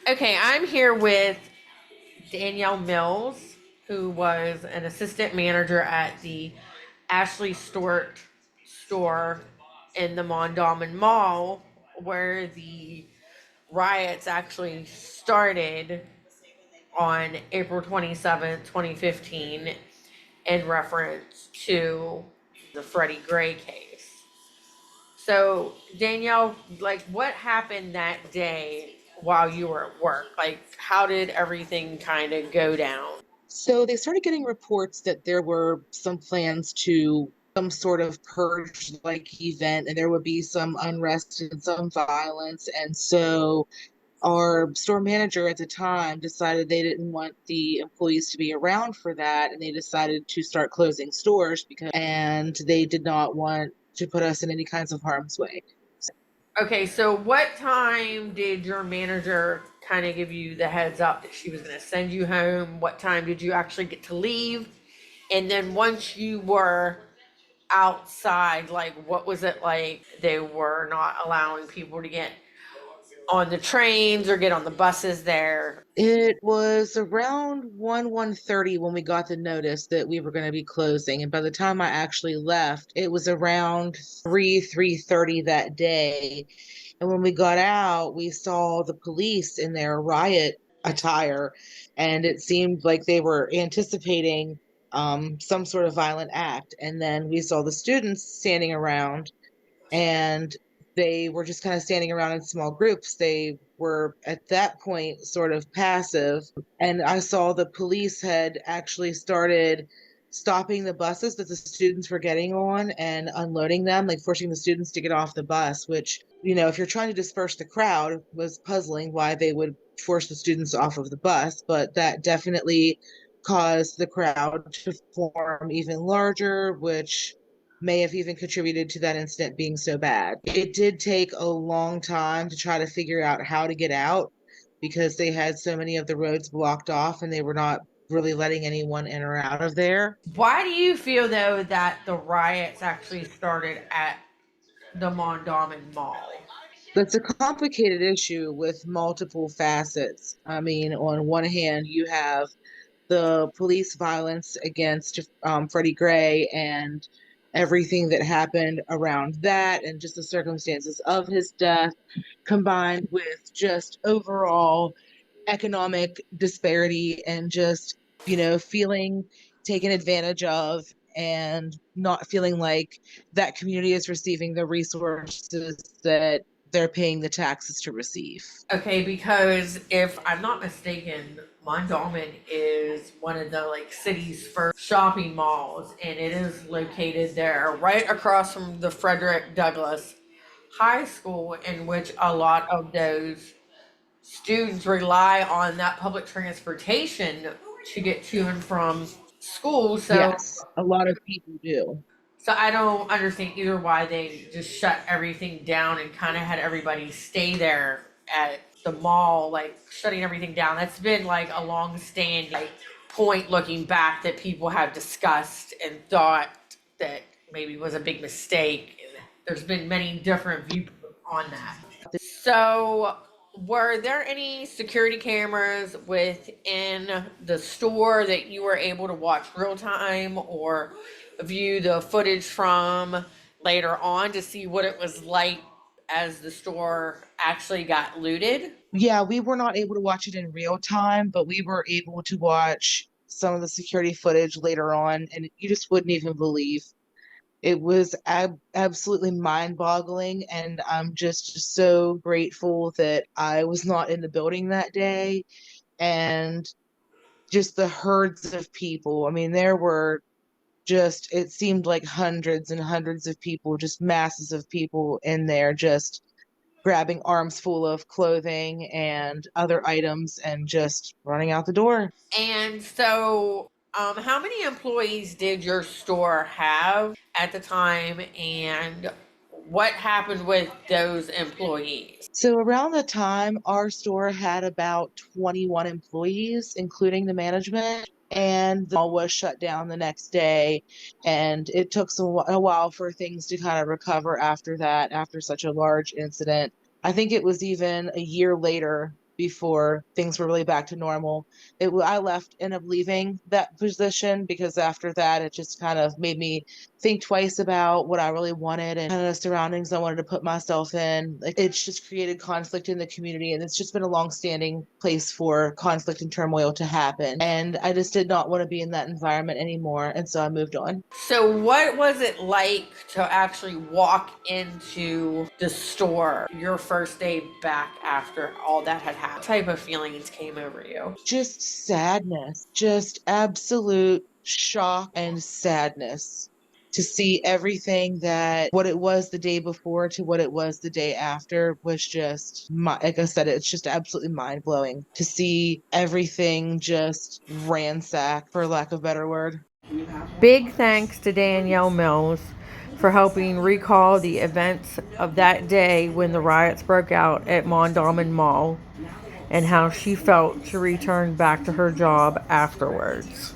Okay, I'm here with Danielle Mills, who was an assistant manager at the Ashley Stewart store in the Mondawmin Mall, where the riots actually started on April 27th, 2015, in reference to the Freddie Gray case. So, Danielle, like, what happened that day while you were at work? Like, how did everything kind of go down? So they started getting reports that there were some plans to some sort of purge like event, and there would be some unrest and some violence. And so our store manager at the time decided they didn't want the employees to be around for that, and they decided to start closing stores and they did not want to put us in any kinds of harm's way. Okay, so what time did your manager kind of give you the heads up that she was going to send you home? What time did you actually get to leave? And then once you were outside, like, what was it like? They were not allowing people to get on the trains or get on the buses there. It was around 1:30 when we got the notice that we were going to be closing. And by the time I actually left, it was around 3:30 that day. And when we got out, we saw the police in their riot attire, and it seemed like they were anticipating some sort of violent act. And then we saw the students standing around, and they were just kind of standing around in small groups. They were at that point sort of passive. And I saw the police had actually started stopping the buses that the students were getting on and unloading them, like forcing the students to get off the bus, which, if you're trying to disperse the crowd, was puzzling why they would force the students off of the bus. But that definitely caused the crowd to form even larger, which may have even contributed to that incident being so bad. It did take a long time to try to figure out how to get out because they had so many of the roads blocked off and they were not really letting anyone in or out of there. Why do you feel, though, that the riots actually started at the Mondawmin Mall? That's a complicated issue with multiple facets. I mean, on one hand, you have the police violence against Freddie Gray and everything that happened around that, and just the circumstances of his death, combined with just overall economic disparity and just, feeling taken advantage of and not feeling like that community is receiving the resources that they're paying the taxes to receive. Okay, because if I'm not mistaken, Mondawmin is one of the like city's first shopping malls, and it is located there, right across from the Frederick Douglass High School, in which a lot of those students rely on that public transportation to get to and from school. So, Yes, a lot of people do. so I don't understand either why they just shut everything down and kind of had everybody stay there at the mall, like shutting everything down. That's been like a long standing like point looking back that people have discussed and thought that maybe was a big mistake. There's been many different viewpoints on that. So, were there any security cameras within the store that you were able to watch real time or view the footage from later on to see what it was like as the store actually got looted? Yeah, we were not able to watch it in real time, but we were able to watch some of the security footage later on, and you just wouldn't even believe. It was absolutely mind-boggling, and I'm just so grateful that I was not in the building that day. And just the herds of people. I mean, there were just, it seemed like hundreds and hundreds of people, just masses of people in there, just grabbing arms full of clothing and other items and just running out the door. And so, how many employees did your store have at the time, and what happened with those employees? So around the time, our store had about 21 employees, including the management, and the mall was shut down the next day. And it took a while for things to kind of recover after that, after such a large incident. I think it was even a year later before things were really back to normal. I left, ended up leaving that position because after that, it just kind of made me think twice about what I really wanted and kind of the surroundings I wanted to put myself in. Like, it's just created conflict in the community, and it's just been a long-standing place for conflict and turmoil to happen. And I just did not want to be in that environment anymore, and so I moved on. So, what was it like to actually walk into the store your first day back after all that had happened? What type of feelings came over you? Just sadness, just absolute shock and sadness to see everything that what it was the day before to what it was the day after was just like I said, it's just absolutely mind blowing to see everything just ransacked, for lack of a better word. Big thanks to Danielle Mills for helping recall the events of that day when the riots broke out at Mondawmin Mall and how she felt to return back to her job afterwards.